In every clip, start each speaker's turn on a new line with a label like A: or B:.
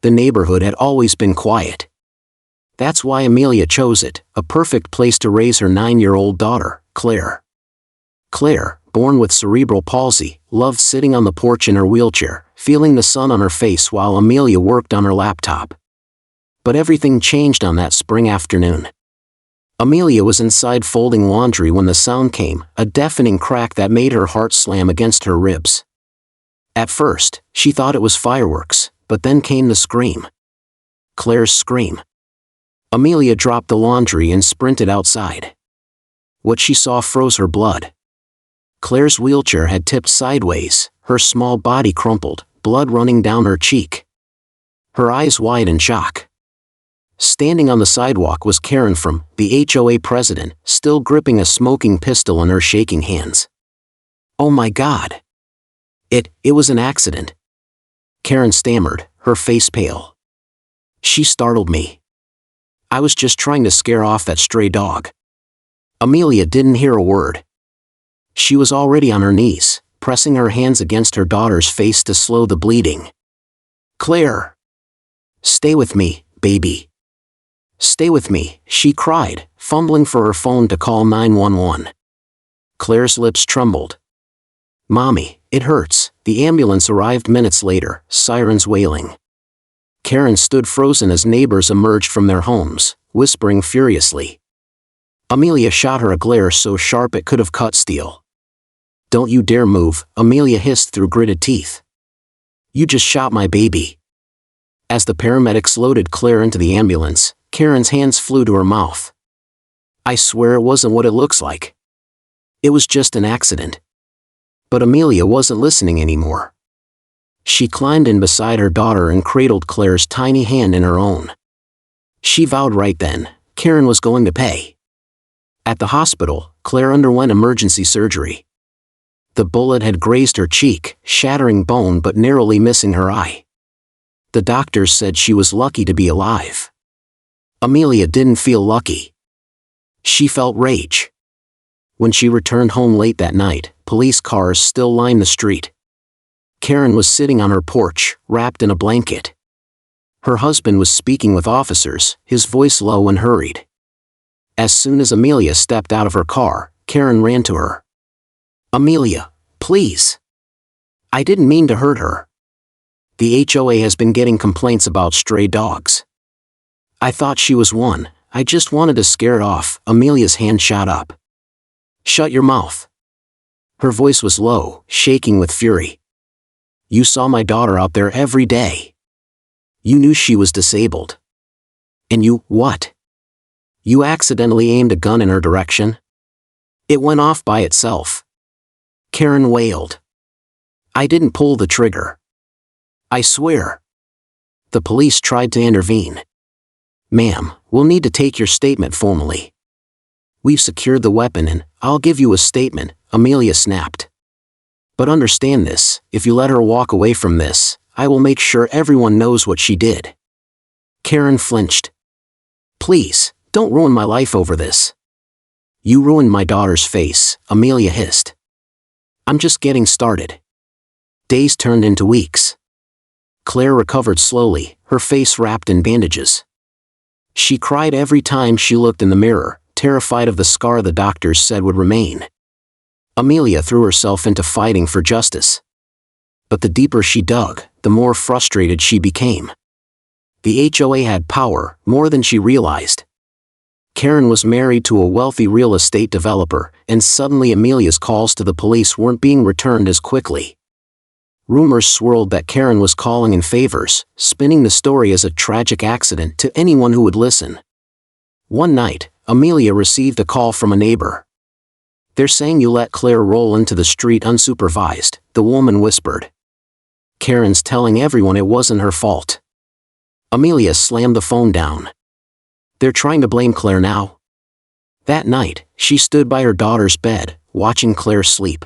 A: The neighborhood had always been quiet. That's why Amelia chose it, a perfect place to raise her 9-year-old daughter, Claire. Claire, born with cerebral palsy, loved sitting on the porch in her wheelchair, feeling the sun on her face while Amelia worked on her laptop. But everything changed on that spring afternoon. Amelia was inside folding laundry when the sound came, a deafening crack that made her heart slam against her ribs. At first, she thought it was fireworks, but then came the scream. Claire's scream. Amelia dropped the laundry and sprinted outside. What she saw froze her blood. Claire's wheelchair had tipped sideways, her small body crumpled, blood running down her cheek. Her eyes wide in shock. Standing on the sidewalk was Karen from the HOA president, still gripping a smoking pistol in her shaking hands. "Oh my God. It was an accident," Karen stammered, her face pale. "She startled me. I was just trying to scare off that stray dog." Amelia didn't hear a word. She was already on her knees, pressing her hands against her daughter's face to slow the bleeding. "Claire! Stay with me, baby. Stay with me," she cried, fumbling for her phone to call 911. Claire's lips trembled. "Mommy, it hurts." The ambulance arrived minutes later, sirens wailing. Karen stood frozen as neighbors emerged from their homes, whispering furiously. Amelia shot her a glare so sharp it could have cut steel. "Don't you dare move," Amelia hissed through gritted teeth. "You just shot my baby." As the paramedics loaded Claire into the ambulance, Karen's hands flew to her mouth. "I swear it wasn't what it looks like. It was just an accident." But Amelia wasn't listening anymore. She climbed in beside her daughter and cradled Claire's tiny hand in her own. She vowed right then, Karen was going to pay. At the hospital, Claire underwent emergency surgery. The bullet had grazed her cheek, shattering bone but narrowly missing her eye. The doctors said she was lucky to be alive. Amelia didn't feel lucky. She felt rage. When she returned home late that night, police cars still lined the street. Karen was sitting on her porch, wrapped in a blanket. Her husband was speaking with officers, his voice low and hurried. As soon as Amelia stepped out of her car, Karen ran to her. "Amelia, please. I didn't mean to hurt her. The HOA has been getting complaints about stray dogs. I thought she was one, I just wanted to scare it off." Amelia's hand shot up. "Shut your mouth." Her voice was low, shaking with fury. "You saw my daughter out there every day. You knew she was disabled. And you, what? You accidentally aimed a gun in her direction? It went off by itself." Karen wailed. "I didn't pull the trigger. I swear." The police tried to intervene. "Ma'am, we'll need to take your statement formally. We've secured the weapon and I'll give you a statement," Amelia snapped. "But understand this, if you let her walk away from this, I will make sure everyone knows what she did." Karen flinched. "Please, don't ruin my life over this." "You ruined my daughter's face," Amelia hissed. "I'm just getting started." Days turned into weeks. Claire recovered slowly, her face wrapped in bandages. She cried every time she looked in the mirror, terrified of the scar the doctors said would remain. Amelia threw herself into fighting for justice. But the deeper she dug, the more frustrated she became. The HOA had power, more than she realized. Karen was married to a wealthy real estate developer, and suddenly Amelia's calls to the police weren't being returned as quickly. Rumors swirled that Karen was calling in favors, spinning the story as a tragic accident to anyone who would listen. One night, Amelia received a call from a neighbor. "They're saying you let Claire roll into the street unsupervised," the woman whispered. "Karen's telling everyone it wasn't her fault." Amelia slammed the phone down. "They're trying to blame Claire now." That night, she stood by her daughter's bed, watching Claire sleep.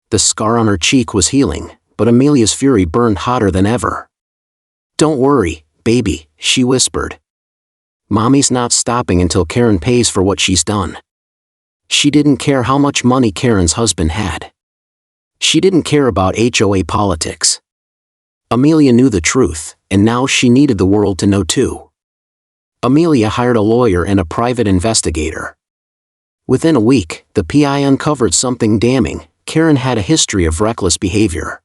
A: The scar on her cheek was healing, but Amelia's fury burned hotter than ever. "Don't worry, baby," she whispered. "Mommy's not stopping until Karen pays for what she's done." She didn't care how much money Karen's husband had. She didn't care about HOA politics. Amelia knew the truth, and now she needed the world to know too. Amelia hired a lawyer and a private investigator. Within a week, the PI uncovered something damning. Karen had a history of reckless behavior.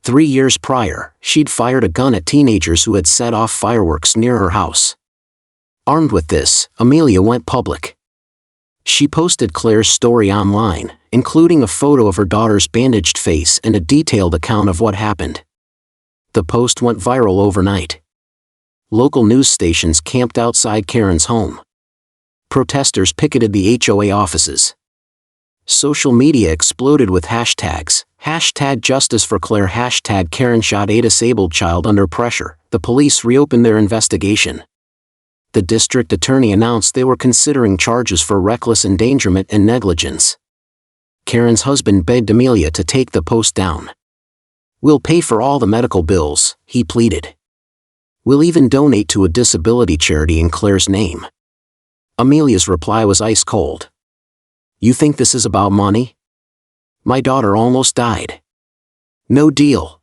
A: 3 years prior, she'd fired a gun at teenagers who had set off fireworks near her house. Armed with this, Amelia went public. She posted Claire's story online, including a photo of her daughter's bandaged face and a detailed account of what happened. The post went viral overnight. Local news stations camped outside Karen's home. Protesters picketed the HOA offices. Social media exploded with hashtags, #JusticeForClaire, #Karen shot a disabled child under pressure. The police reopened their investigation. The district attorney announced they were considering charges for reckless endangerment and negligence. Karen's husband begged Amelia to take the post down. "We'll pay for all the medical bills," he pleaded. "We'll even donate to a disability charity in Claire's name." Amelia's reply was ice cold. "You think this is about money? My daughter almost died. No deal."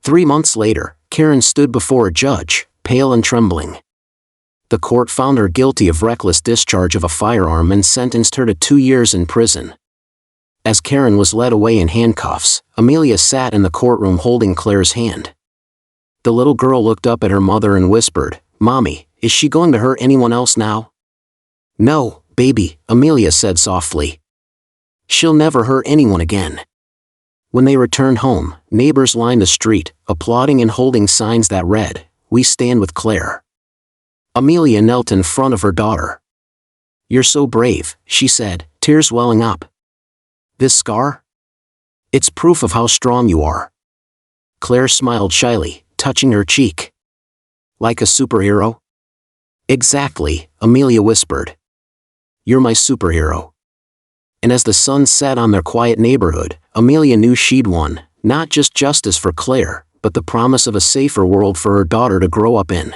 A: 3 months later, Karen stood before a judge, pale and trembling. The court found her guilty of reckless discharge of a firearm and sentenced her to 2 years in prison. As Karen was led away in handcuffs, Amelia sat in the courtroom holding Claire's hand. The little girl looked up at her mother and whispered, "Mommy, is she going to hurt anyone else now?" "No, baby," Amelia said softly. "She'll never hurt anyone again." When they returned home, neighbors lined the street, applauding and holding signs that read, "We stand with Claire." Amelia knelt in front of her daughter. "You're so brave," she said, tears welling up. "This scar? It's proof of how strong you are." Claire smiled shyly, touching her cheek. "Like a superhero?" "Exactly," Amelia whispered. "You're my superhero." And as the sun set on their quiet neighborhood, Amelia knew she'd won, not just justice for Claire, but the promise of a safer world for her daughter to grow up in.